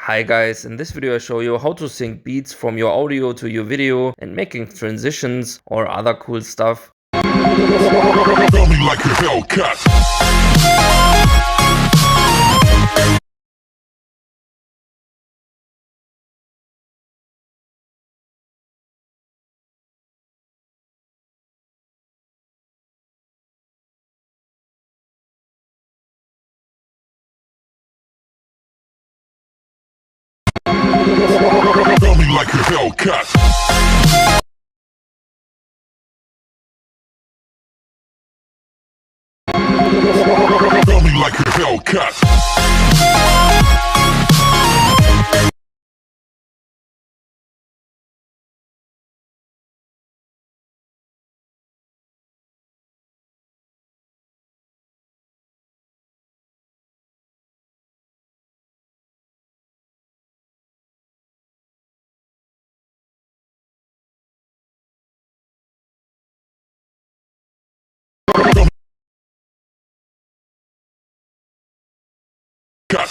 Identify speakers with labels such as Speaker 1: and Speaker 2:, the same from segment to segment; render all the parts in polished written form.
Speaker 1: Hi guys, in this video I show you how to sync beats from your audio to your video and making transitions or other cool stuff.
Speaker 2: Tell me like a Hellcat. Tell me like a Hellcat. Tell me like a Hellcat. Cut.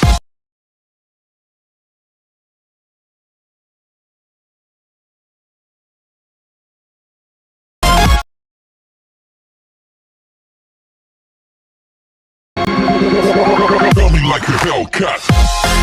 Speaker 2: Tell me like a Hellcat.